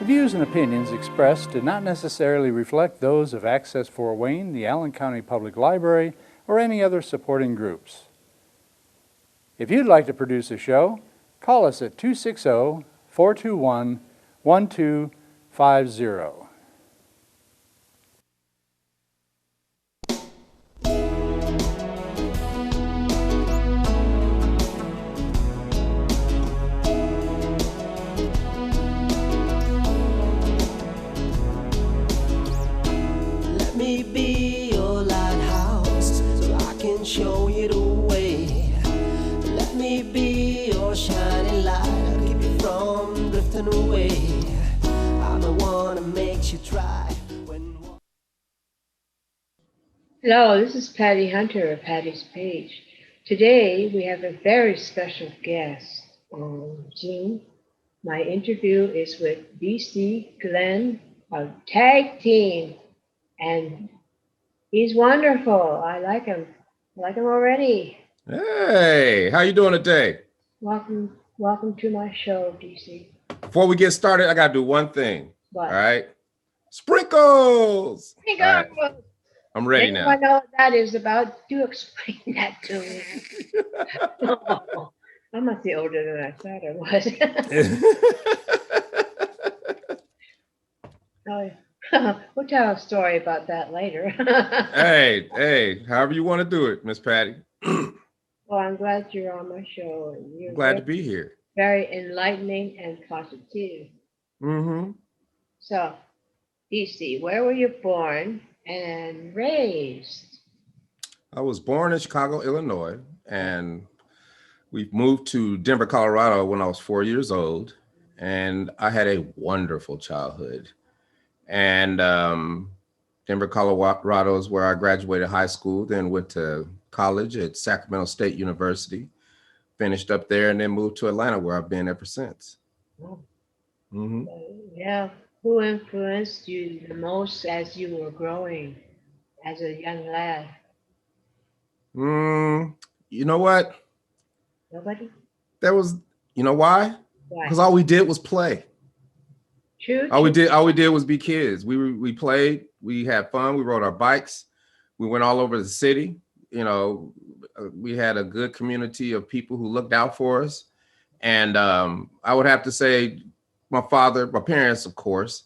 views and opinions expressed do not necessarily reflect those of Access Fort Wayne, the Allen County Public Library, or any other supporting groups. If you'd like to produce a show, call us at 260-421-1250. Let me be your lighthouse so I can show you the way. Let me be your shining light, I'll keep you from drifting away. I'm the one that makes you try when... Hello, this is Patty Hunter of Patty's Page. Today we have a very special guest on Zoom. My interview is with DC Glenn of Tag Team, and he's wonderful. I like him. I like him already. Hey, how you doing today? Welcome to my show, DC. Before we get started, I gotta do one thing. What? All right, sprinkles. Hey, All right, girl. I'm ready Anyone now. know what that is about? Do explain that to me. Oh, I must be older than I thought I was. Oh, we'll tell a story about that later. Hey, however you want to do it, Miss Patty. Well, I'm glad you're on my show. And you're Glad to be here. very enlightening and positive. Mm-hmm. So, DC, where were you born and raised? I was born in Chicago, Illinois, and we moved to Denver, Colorado when I was 4 years old, and I had a wonderful childhood. And Denver, Colorado is where I graduated high school, then went to college at Sacramento State University, finished up there, and then moved to Atlanta, where I've been ever since. Oh, Mm-hmm. yeah. Who influenced you the most as you were growing as a young lad? You know what? Nobody? You know why? Why? Because all we did was play. True. All we did was be kids. We played, we had fun, we rode our bikes, we went all over the city. You know, we had a good community of people who looked out for us. And I would have to say my parents, of course,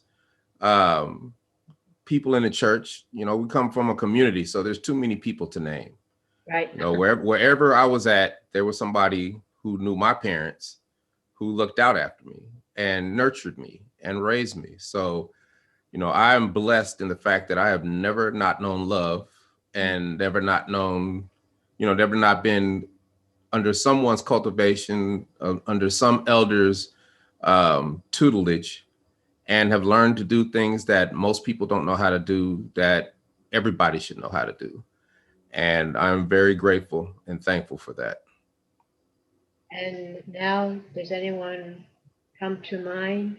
people in the church. You know, we come from a community, so there's too many people to name. Right. You know, wherever I was at, there was somebody who knew my parents, who looked out after me and nurtured me and raised me. So, you know, I am blessed in the fact that I have never not known love and never not been under someone's cultivation, under some elder's tutelage, and have learned to do things that most people don't know how to do, that everybody should know how to do. And I'm very grateful and thankful for that. And now, does anyone come to mind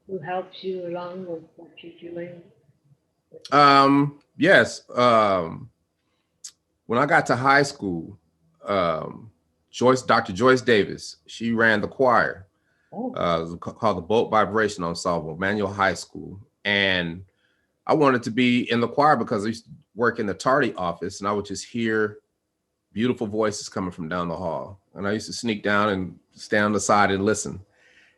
who helps you along with what you're doing? Yes. When I got to high school, Dr. Joyce Davis, she ran the choir. It was called the Boat Vibration Ensemble, Manual High School. And I wanted to be in the choir because I used to work in the tardy office, and I would just hear beautiful voices coming from down the hall. And I used to sneak down and stand on the side and listen.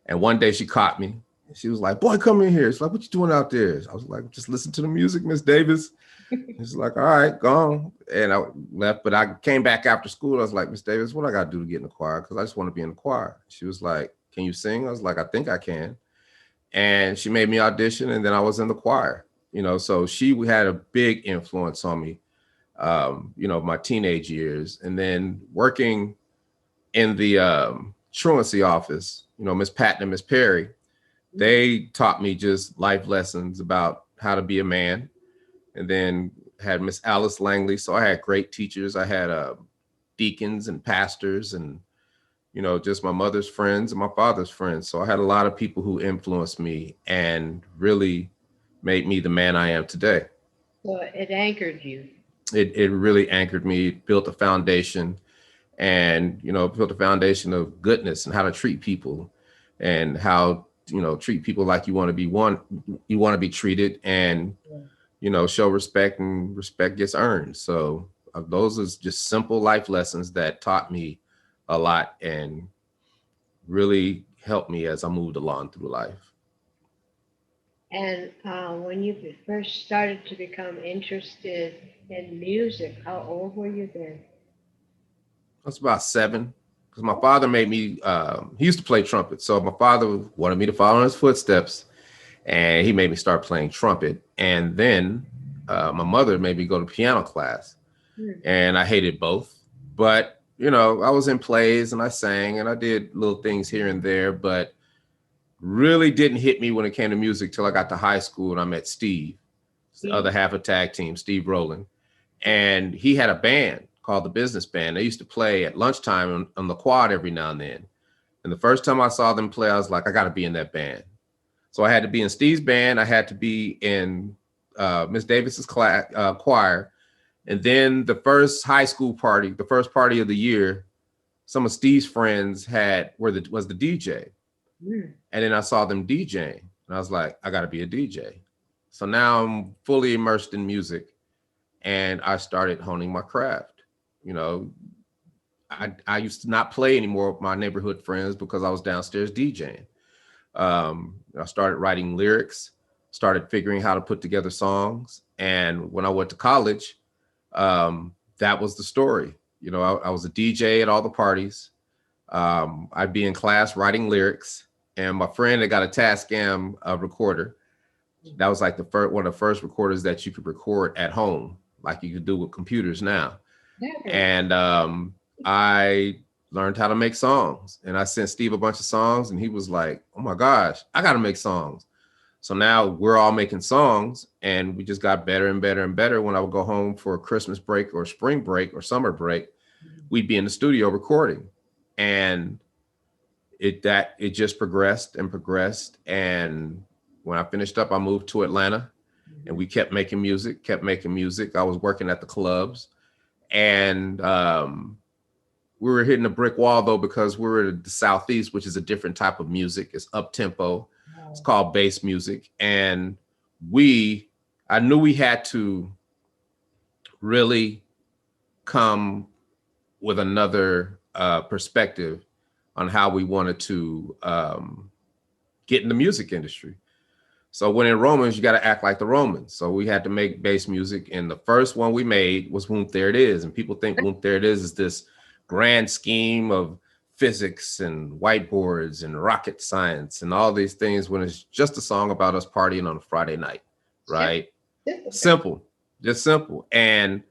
And one day she caught me. She was like, "Boy, come in here." She's like, "What you doing out there?" I was like, "Just listen to the music, Miss Davis." She's like, "All right, go on." And I left, but I came back after school. I was like, "Miss Davis, what I got to do to get in the choir? Because I just want to be in the choir." She was like, "Can you sing?" I was like, "I think I can." And she made me audition, and then I was in the choir. You know, so she had a big influence on me, you know, my teenage years. And then working in the truancy office, you know, Miss Patton and Miss Perry, they taught me just life lessons about how to be a man. And then had Miss Alice Langley. So I had great teachers. I had deacons and pastors and, you know, just my mother's friends and my father's friends. So I had a lot of people who influenced me and really made me the man I am today. So it anchored you. It really anchored me, built a foundation, and, you know, built a foundation of goodness and how to treat people and how treat people like you want to be treated, and, show respect, and respect gets earned. So those are just simple life lessons that taught me a lot and really helped me as I moved along through life. And when you first started to become interested in music, how old were you then? I was about 7, because my father made me, he used to play trumpet. So my father wanted me to follow in his footsteps, and he made me start playing trumpet. And then my mother made me go to piano class, and I hated both. But, I was in plays and I sang and I did little things here and there, but really didn't hit me when it came to music till I got to high school and I met Steve, the other half of tag team, Steve Rowland. And he had a band called the Business Band. They used to play at lunchtime on the quad every now and then. And the first time I saw them play, I was like, I got to be in that band. So I had to be in Steve's band. I had to be in Miss Davis's choir. And then the first high school party, the first party of the year, some of Steve's friends was the DJ. And then I saw them DJing, and I was like, I got to be a DJ. So now I'm fully immersed in music, and I started honing my craft. I used to not play anymore with my neighborhood friends because I was downstairs DJing. I started writing lyrics, started figuring how to put together songs. And when I went to college, that was the story. I was a DJ at all the parties. I'd be in class writing lyrics, and my friend had got a Tascam recorder. That was like one of the first recorders that you could record at home, like you could do with computers now. And I learned how to make songs, and I sent Steve a bunch of songs, and he was like, oh my gosh, I got to make songs. So now we're all making songs, and we just got better and better and better. When I would go home for a Christmas break or spring break or summer break, we'd be in the studio recording, and it just progressed and progressed. And when I finished up, I moved to Atlanta, and we kept making music. I was working at the clubs, and we were hitting a brick wall though, because we were in the Southeast, which is a different type of music. It's up tempo. It's called bass music. And I knew we had to really come with another perspective on how we wanted to get in the music industry. So when in Romans, you got to act like the Romans. So we had to make bass music. And the first one we made was Whoomp, There It Is. And people think Whoomp, There It Is this grand scheme of physics and whiteboards and rocket science and all these things, when it's just a song about us partying on a Friday night, right? Simple, just simple. And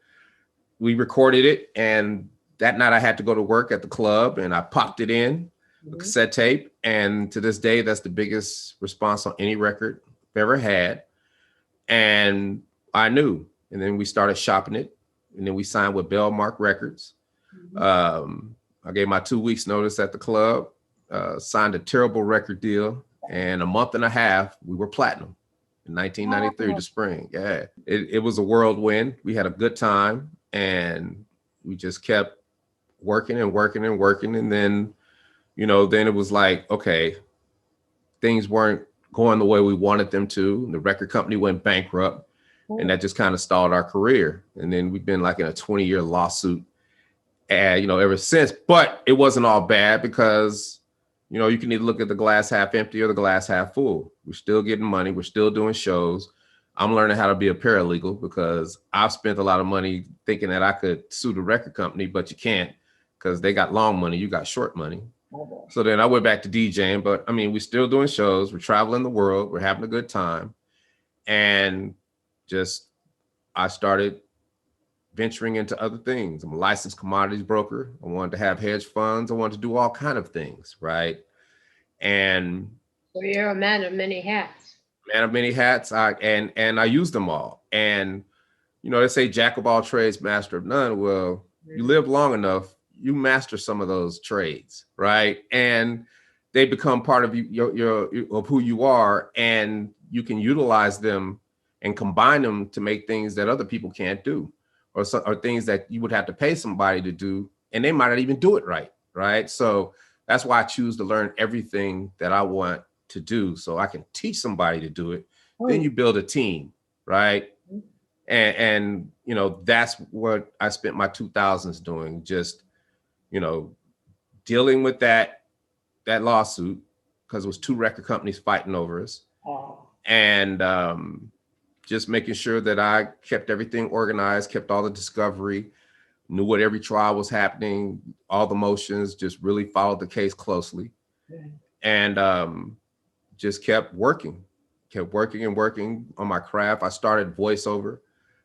we recorded it, and that night I had to go to work at the club, and I popped it in a cassette tape. And to this day, that's the biggest response on any record I've ever had. And I knew, and then we started shopping it, and then we signed with Bellmark Records. I gave my 2 weeks notice at the club, signed a terrible record deal, and a month and a half, we were platinum in 1993, the spring. Yeah, it was a whirlwind. We had a good time, and we just kept working and working and working. And then, then it was like, okay, things weren't going the way we wanted them to. The record company went bankrupt, and that just kind of stalled our career. And then we've been like in a 20-year lawsuit, ever since. But it wasn't all bad, because, you can either look at the glass half empty or the glass half full. We're still getting money. We're still doing shows. I'm learning how to be a paralegal, because I've spent a lot of money thinking that I could sue the record company, but you can't, because they got long money. You got short money. So then I went back to DJing, but I mean, we're still doing shows. We're traveling the world. We're having a good time. And I started venturing into other things. I'm a licensed commodities broker. I wanted to have hedge funds. I wanted to do all kinds of things, right? And so you're a man of many hats. Man of many hats. And I use them all. And, they say jack of all trades, master of none. Well, you live long enough, you master some of those trades, right? And they become part of of who you are, and you can utilize them and combine them to make things that other people can't do, or things that you would have to pay somebody to do, and they might not even do it right? So that's why I choose to learn everything that I want to do so I can teach somebody to do it. Oh, Then you build a team, right? Mhm. And you know, that's what I spent my 2000s doing, just, you know, dealing with that lawsuit, because it was 2 record companies fighting over us, oh, and just making sure that I kept everything organized, kept all the discovery, knew what every trial was happening, all the motions, just really followed the case closely, yeah. and just kept working and working on my craft. I started voiceover,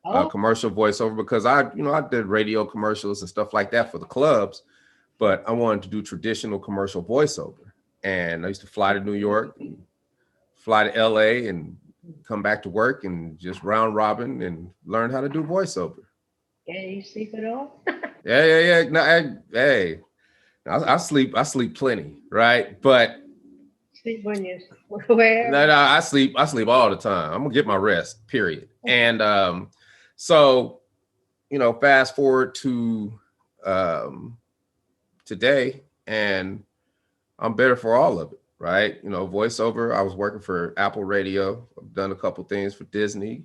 Oh, commercial voiceover, because I did radio commercials and stuff like that for the clubs, but I wanted to do traditional commercial voiceover. And I used to fly to New York, and fly to LA, and come back to work and just round robin and learn how to do voiceover. yeah, you sleep at all? Yeah. No, hey, I sleep plenty, right? But Sleep when you where? no, I sleep all the time. I'm gonna get my rest, period. And so, you know, fast forward to today, and I'm better for all of it, right? You know, voiceover. I was working for Apple Radio. I've done a couple things for Disney.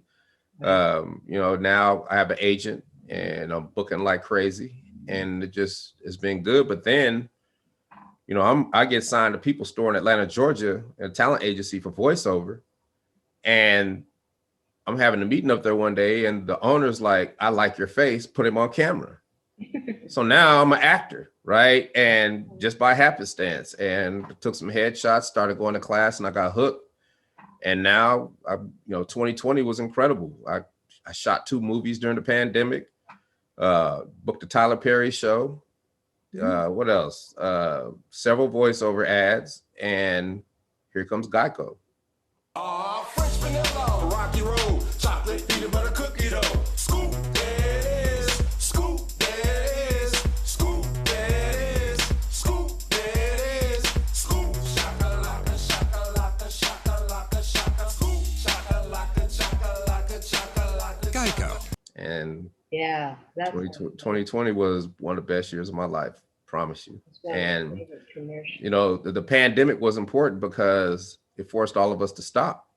You know, now I have an agent, and I'm booking like crazy, and it's been good. But then, you know, I get signed to People Store in Atlanta, Georgia, a talent agency for voiceover, and I'm having a meeting up there one day, and the owner's like, "I like your face, put him on camera." So now I'm an actor, right? And just by happenstance, and took some headshots, started going to class, and I got hooked. And now, 2020 was incredible. I shot 2 movies during the pandemic, booked the Tyler Perry show. What else? Several voiceover ads, and here comes Geico. French vanilla, rocky road, chocolate peanut butter cookie dough. Scoop that is, scoop that is, scoop that is, scoop that is, scoop. Shakalaka, shakalaka, shakalaka, shaka, scoop. Shakalaka, shakalaka, shakalaka. Geico. And Yeah, that's 2020 was one of the best years of my life, promise you. my And favorite commercial. you know, the pandemic was important because it forced all of us to stop.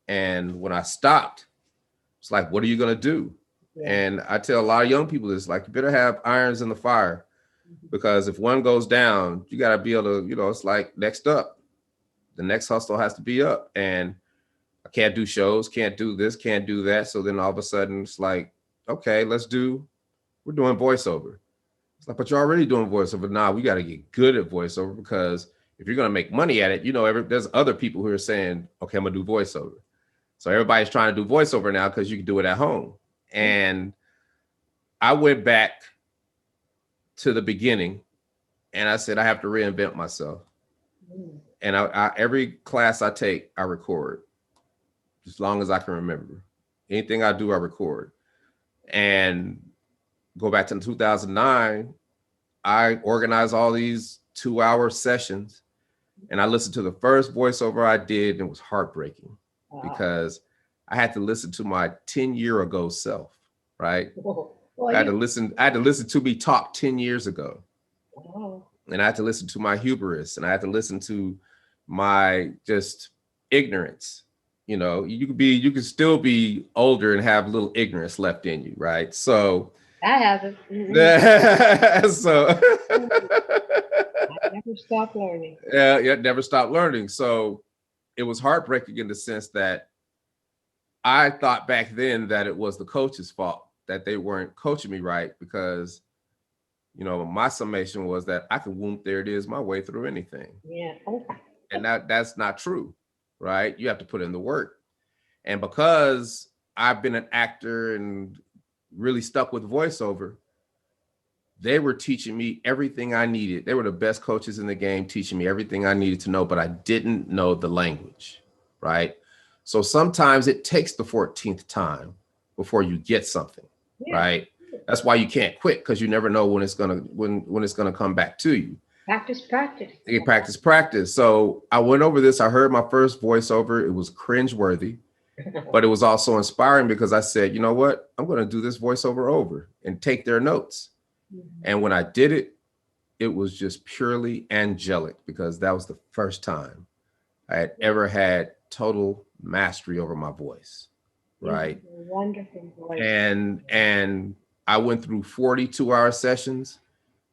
And when I stopped, it's like, what are you going to do? Yeah. And I tell a lot of young people this, like, you better have irons in the fire, because if one goes down, you got to be able to, you know, it's like next up, the next hustle has to be up. And I can't do shows, can't do this, can't do that. So then all of a sudden it's like, okay, we're doing voiceover. It's like, but you're already doing voiceover. Nah, we got to get good at voiceover, because if you're going to make money at it, you know, there's other people who are saying, okay, I'm going to do voiceover. So everybody's trying to do voiceover now because you can do it at home. And I went back to the beginning, and I said, I have to reinvent myself. And I every class I take, I record as long as I can remember. Anything I do, I record. And go back to 2009, I organized all these 2-hour sessions, and I listened to the first voiceover I did, and it was heartbreaking. Wow. Because I had to listen to my 10-year ago self, right? Well, I had to listen to me talk 10 years ago. wow. And I had to listen to my hubris, and I had to listen to my just ignorance. You know, you can still be older and have a little ignorance left in you, right? So I haven't. Mm-mm. so I never stop learning. yeah, never stop learning. So it was heartbreaking in the sense that I thought back then that it was the coach's fault that they weren't coaching me right, because, you know, my summation was that I can whoomp, there it is, my way through anything. Yeah. Oh, And that's not true, right? You have to put in the work. And because I've been an actor and really stuck with voiceover, they were teaching me everything I needed. They were the best coaches in the game, teaching me everything I needed to know, but I didn't know the language, right? So sometimes it takes the 14th time before you get something, yeah. right? That's why you can't quit, because you never know when it's gonna come back to you. Practice. You practice. So I went over this. I heard my first voiceover. It was cringeworthy, but it was also inspiring, because I said, you know what? I'm going to do this voiceover over and take their notes. And when I did it, it was just purely angelic, because that was the first time I had ever had total mastery over my voice, right? Wonderful voice. And I went through 42-hour sessions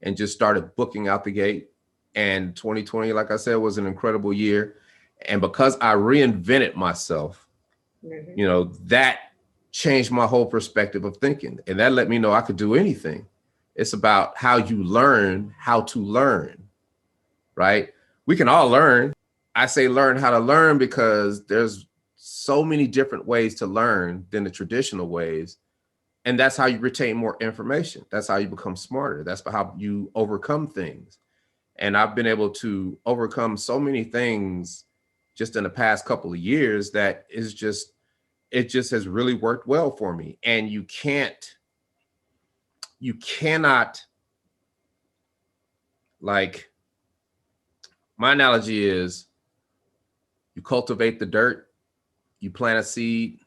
and just started booking out the gate. And 2020, like I said, was an incredible year. And because I reinvented myself, you know, that changed my whole perspective of thinking. And that let me know I could do anything. It's about how you learn how to learn, right? We can all learn. I say learn how to learn because there's so many different ways to learn than the traditional ways. And that's how you retain more information. That's how you become smarter. That's how you overcome things. And I've been able to overcome so many things just in the past couple of years that is just, it just has really worked well for me. And you cannot, like, my analogy is you cultivate the dirt, you plant a seed,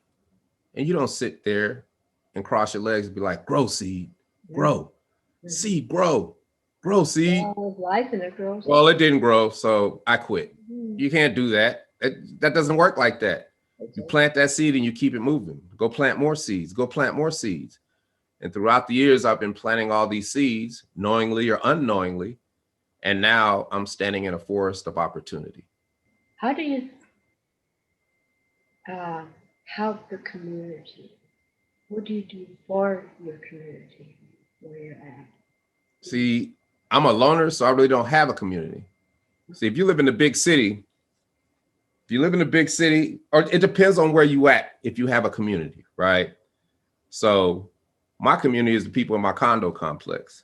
and you don't sit there and cross your legs and be like, grow seed, grow, seed, grow seed. Life in it grows. Well, it didn't grow, so I quit. You can't do that. That doesn't work like that. You plant that seed and you keep it moving. Go plant more seeds, go plant more seeds. And throughout the years, I've been planting all these seeds, knowingly or unknowingly. And now I'm standing in a forest of opportunity. How do you help the community? What do you do for your community where you're at? See, I'm a loner, so I really don't have a community. See, if you live in a big city, or it depends on where you at, if you have a community, right? So my community is the people in my condo complex.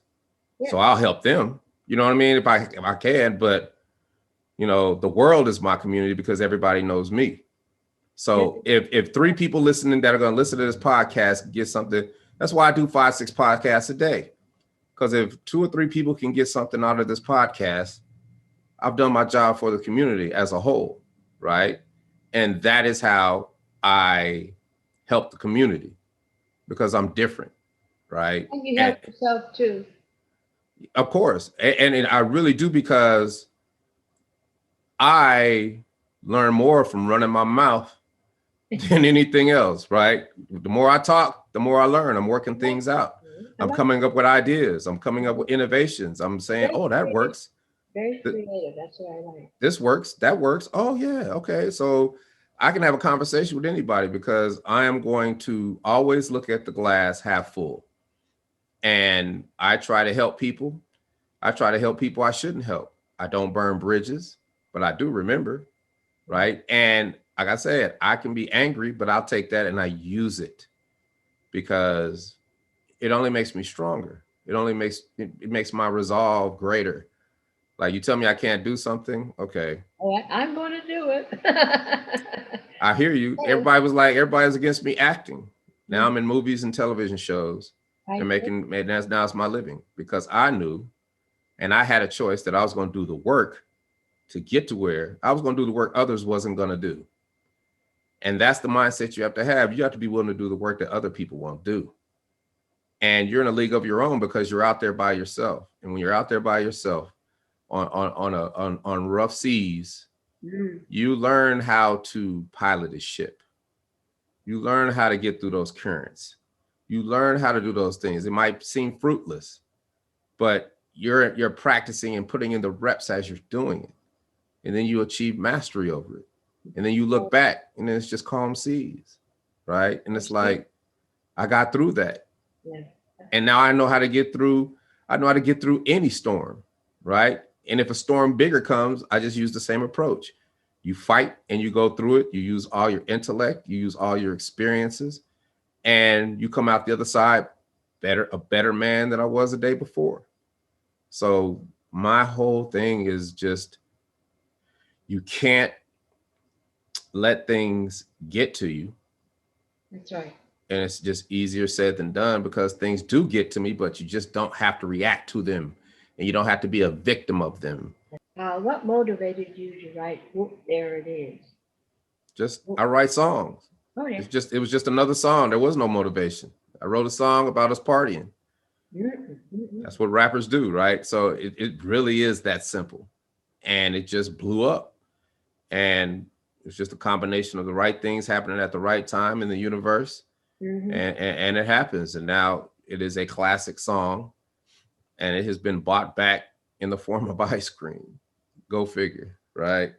Yeah. So I'll help them. You know what I mean? If I can, but you know, the world is my community because everybody knows me. So if 3 people listening that are going to listen to this podcast get something, that's why I do 5-6 podcasts a day. Because if 2 or 3 people can get something out of this podcast, I've done my job for the community as a whole, right? And that is how I help the community, because I'm different, right? And you help yourself too. Of course. And I really do, because I learn more from running my mouth than anything else, right? The more I talk, the more I learn. I'm working things out. I'm coming up with ideas. I'm coming up with innovations. I'm saying, oh, that works. Very creative. That's what I like. This works. That works. Oh, yeah. Okay. So I can have a conversation with anybody because I am going to always look at the glass half full. And I try to help people. I try to help people I shouldn't help. I don't burn bridges, but I do remember, right? And like I said, I can be angry, but I'll take that and I use it because it only makes me stronger. It makes my resolve greater. Like, you tell me I can't do something, okay. I'm going to do it. I hear you. Everybody's against me acting. Now I'm in movies and television shows and now it's my living, because I knew and I had a choice that I was going to do the work to get to where I was going to do the work others wasn't going to do. And that's the mindset you have to have. You have to be willing to do the work that other people won't do. And you're in a league of your own because you're out there by yourself. And when you're out there by yourself on rough seas, you learn how to pilot a ship. You learn how to get through those currents. You learn how to do those things. It might seem fruitless, but you're practicing and putting in the reps as you're doing it. And then you achieve mastery over it. And then you look back and then it's just calm seas, right? And it's like, I got through that. Yeah. And now I know how to get through. I know how to get through any storm, right? And if a storm bigger comes, I just use the same approach. You fight and you go through it. You use all your intellect, you use all your experiences, and you come out the other side a better man than I was the day before. So my whole thing is just, you can't let things get to you. That's right. And it's just easier said than done, because things do get to me, but you just don't have to react to them and you don't have to be a victim of them. What motivated you to write Whoop, There It Is? I write songs. Oh, yeah. It was just another song. There was no motivation. I wrote a song about us partying. That's what rappers do, right? So it really is that simple. And it just blew up. And it's just a combination of the right things happening at the right time in the universe. Mhm. And it happens. And now it is a classic song, and it has been bought back in the form of ice cream. Go figure, right?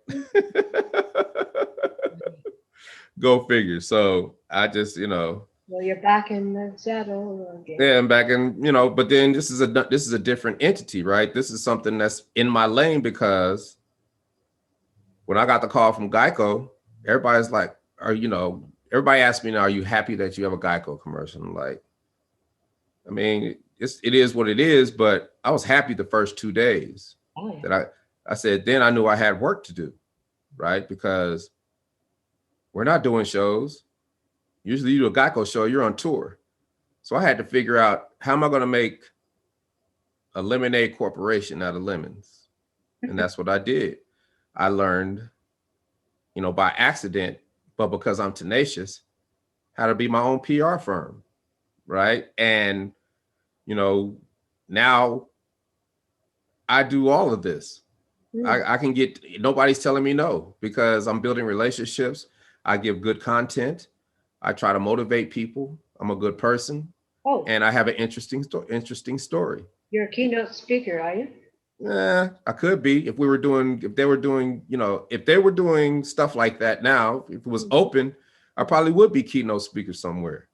Go figure. So I just, Well, you're back in the saddle again. yeah, I'm back in, but then this is a different entity, right? This is something that's in my lane, because when I got the call from Geico, everybody's like, everybody asked me, now, are you happy that you have a Geico commercial? I'm like, I mean, it is what it is, but I was happy the first 2 days. Oh, yeah. That I said, then I knew I had work to do, right? Because we're not doing shows. Usually you do a Geico show, you're on tour. So I had to figure out, how am I going to make a lemonade corporation out of lemons? And that's what I did. I learned, by accident, but because I'm tenacious, how to be my own PR firm, right? And, now I do all of this. I can nobody's telling me no, because I'm building relationships. I give good content. I try to motivate people. I'm a good person. Oh, And I have an interesting story. you're a keynote speaker, are you? I could be, if they were doing stuff like that now, if it was open, I probably would be keynote speaker somewhere.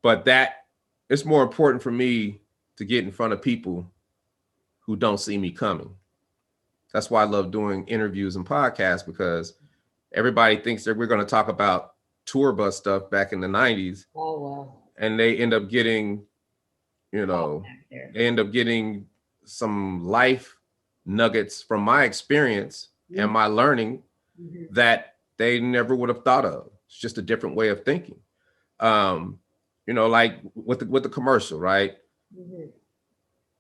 But it's more important for me to get in front of people who don't see me coming. That's why I love doing interviews and podcasts, because everybody thinks that we're going to talk about tour bus stuff back in the 90s. Oh, wow. And they end up getting, some life nuggets from my experience and my learning that they never would have thought of. It's just a different way of thinking. Like with the commercial, right?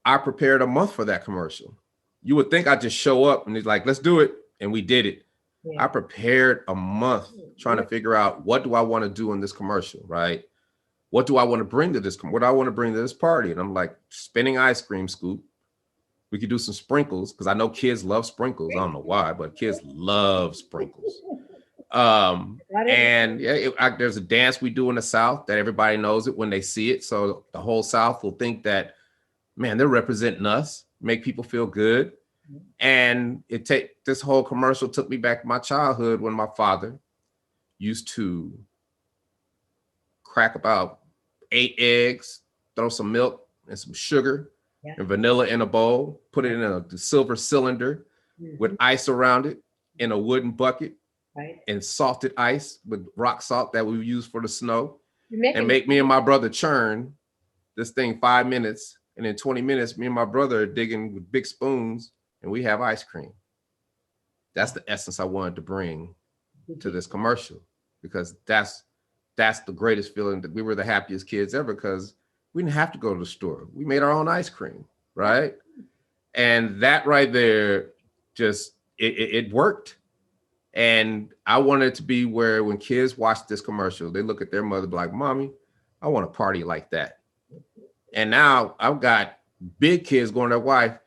I prepared a month for that commercial. You would think I'd just show up and it's like, let's do it. And we did it. Yeah. I prepared a month trying to figure out, what do I want to do in this commercial, right? What do I want to bring to this? What do I want to bring to this party? And I'm like, spinning ice cream scoop. We could do some sprinkles, because I know kids love sprinkles. I don't know why, but kids love sprinkles. And there's a dance we do in the South that everybody knows it when they see it. So the whole South will think that, man, they're representing us, make people feel good. And this whole commercial took me back to my childhood, when my father used to crack about 8 eggs, throw some milk and some sugar and vanilla in a bowl, put it in a silver cylinder with ice around it in a wooden bucket, and salted ice with rock salt that we use for the snow, and make me and my brother churn this thing 5 minutes. And in 20 minutes, me and my brother are digging with big spoons, and we have ice cream. That's the essence I wanted to bring to this commercial, because that's the greatest feeling, that we were the happiest kids ever, because we didn't have to go to the store. We made our own ice cream, right? And that right there, just, it worked. And I wanted it to be where, when kids watch this commercial, they look at their mother, be like, Mommy, I want a party like that. And now I've got big kids going to their wife,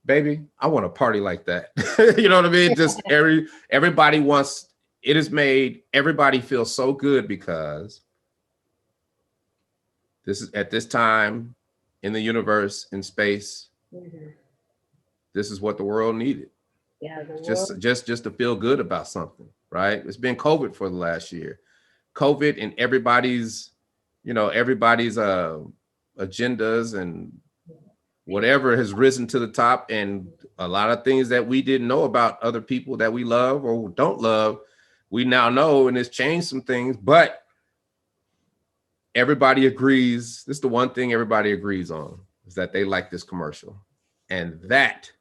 baby, I want a party like that. You know what I mean? Just everybody wants, it has made everybody feel so good, because this is, at this time in the universe, in space, this is what the world needed. Yeah, Just to feel good about something, right? It's been COVID for the last year. COVID and everybody's agendas and whatever has risen to the top, and a lot of things that we didn't know about other people that we love or don't love, we now know, and it's changed some things. But everybody agrees, this is the one thing everybody agrees on, is that they like this commercial, and that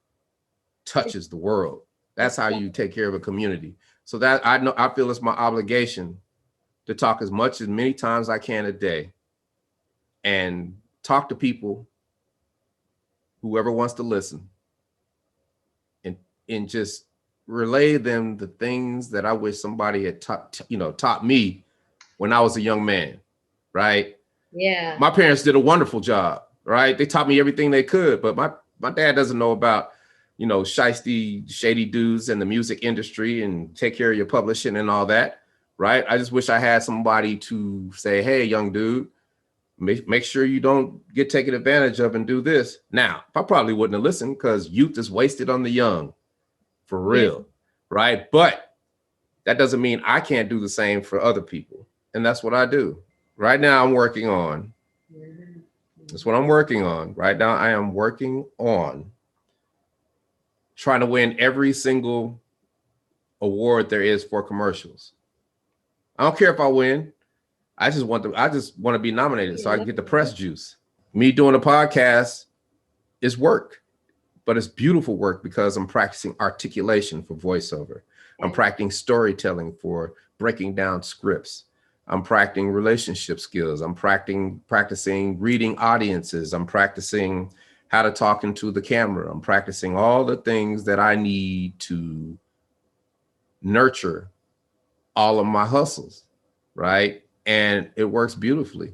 touches the world. That's how you take care of a community. So that I feel it's my obligation to talk as many times I can a day, and talk to people, whoever wants to listen, and just relay them the things that I wish somebody had taught me when I was a young man, right? Yeah. My parents did a wonderful job, right? They taught me everything they could, but my dad doesn't know about shiesty, shady dudes in the music industry and take care of your publishing and all that, right? I just wish I had somebody to say, hey, young dude, make sure you don't get taken advantage of and do this. Now, I probably wouldn't have listened because youth is wasted on the young, for real, right? But that doesn't mean I can't do the same for other people. And that's what I do. Right now, I'm working on. That's what I'm working on. Right now, I am working on trying to win every single award there is for commercials. I don't care if I win. I just want to be nominated so I can get the press juice. Me doing a podcast is work, but it's beautiful work because I'm practicing articulation for voiceover. I'm practicing storytelling for breaking down scripts. I'm practicing relationship skills. I'm practicing reading audiences. I'm practicing how to talk into the camera. I'm practicing all the things that I need to nurture all of my hustles, right? And it works beautifully.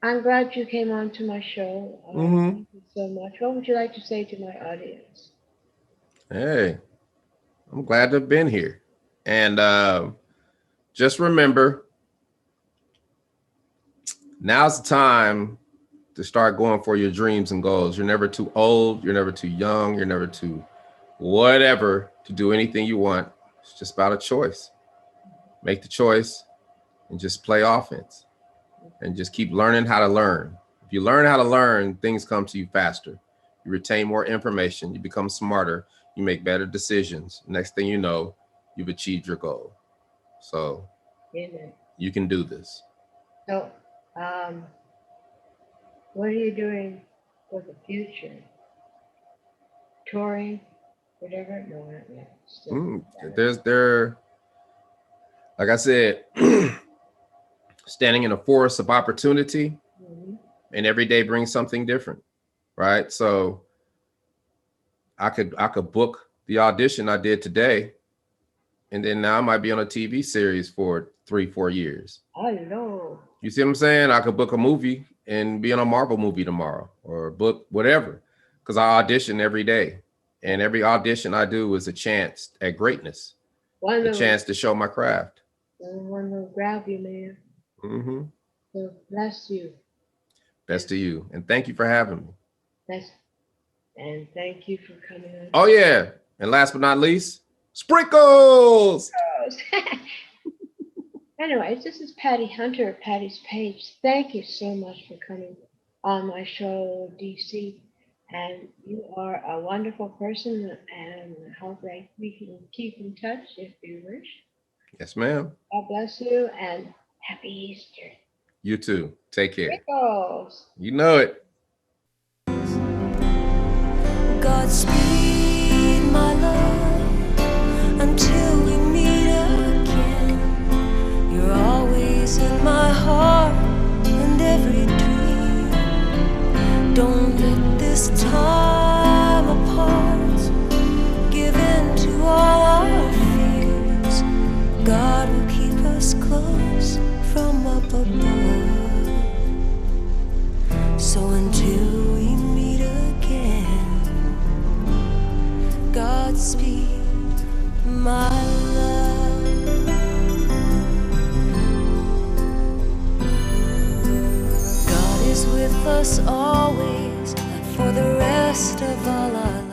I'm glad you came on to my show. Thank you so much. What would you like to say to my audience? Hey, I'm glad to have been here. And just remember, now's the time to start going for your dreams and goals. You're never too old. You're never too young. You're never too whatever to do anything you want. It's just about a choice. Make the choice and just play offense and just keep learning how to learn. If you learn how to learn, things come to you faster. You retain more information. You become smarter. You make better decisions. Next thing you know, you've achieved your goal. So you can do this. So, what are you doing for the future? Touring, whatever? No, not yet. Like I said, standing in a forest of opportunity, and every day brings something different, right? So I could book the audition I did today, and then now I might be on a TV series for 3-4 years. I know. You see what I'm saying? I could book a movie and be in a Marvel movie tomorrow, or book whatever, because I audition every day. And every audition I do is a chance at greatness, a chance to show my craft. Someone will grab you, man. Mm-hmm. So bless you. Best to you. And thank you for having me. And thank you for coming on. Oh, yeah. And last but not least, sprinkles. Anyways, this is Patty Hunter of Patty's Page. Thank you so much for coming on my show, DC. And you are a wonderful person, and I hope that we can keep in touch if you wish. Yes, ma'am. God bless you, and happy Easter. You too. Take care. Sprinkles. You know it. Godspeed, my love, until we meet again. You're always in my heart and every dream. Don't let this time apart give in to all our fears. God will keep us close from up above. So until we meet again, Godspeed, my love. God is with us always and for the rest of all our lives.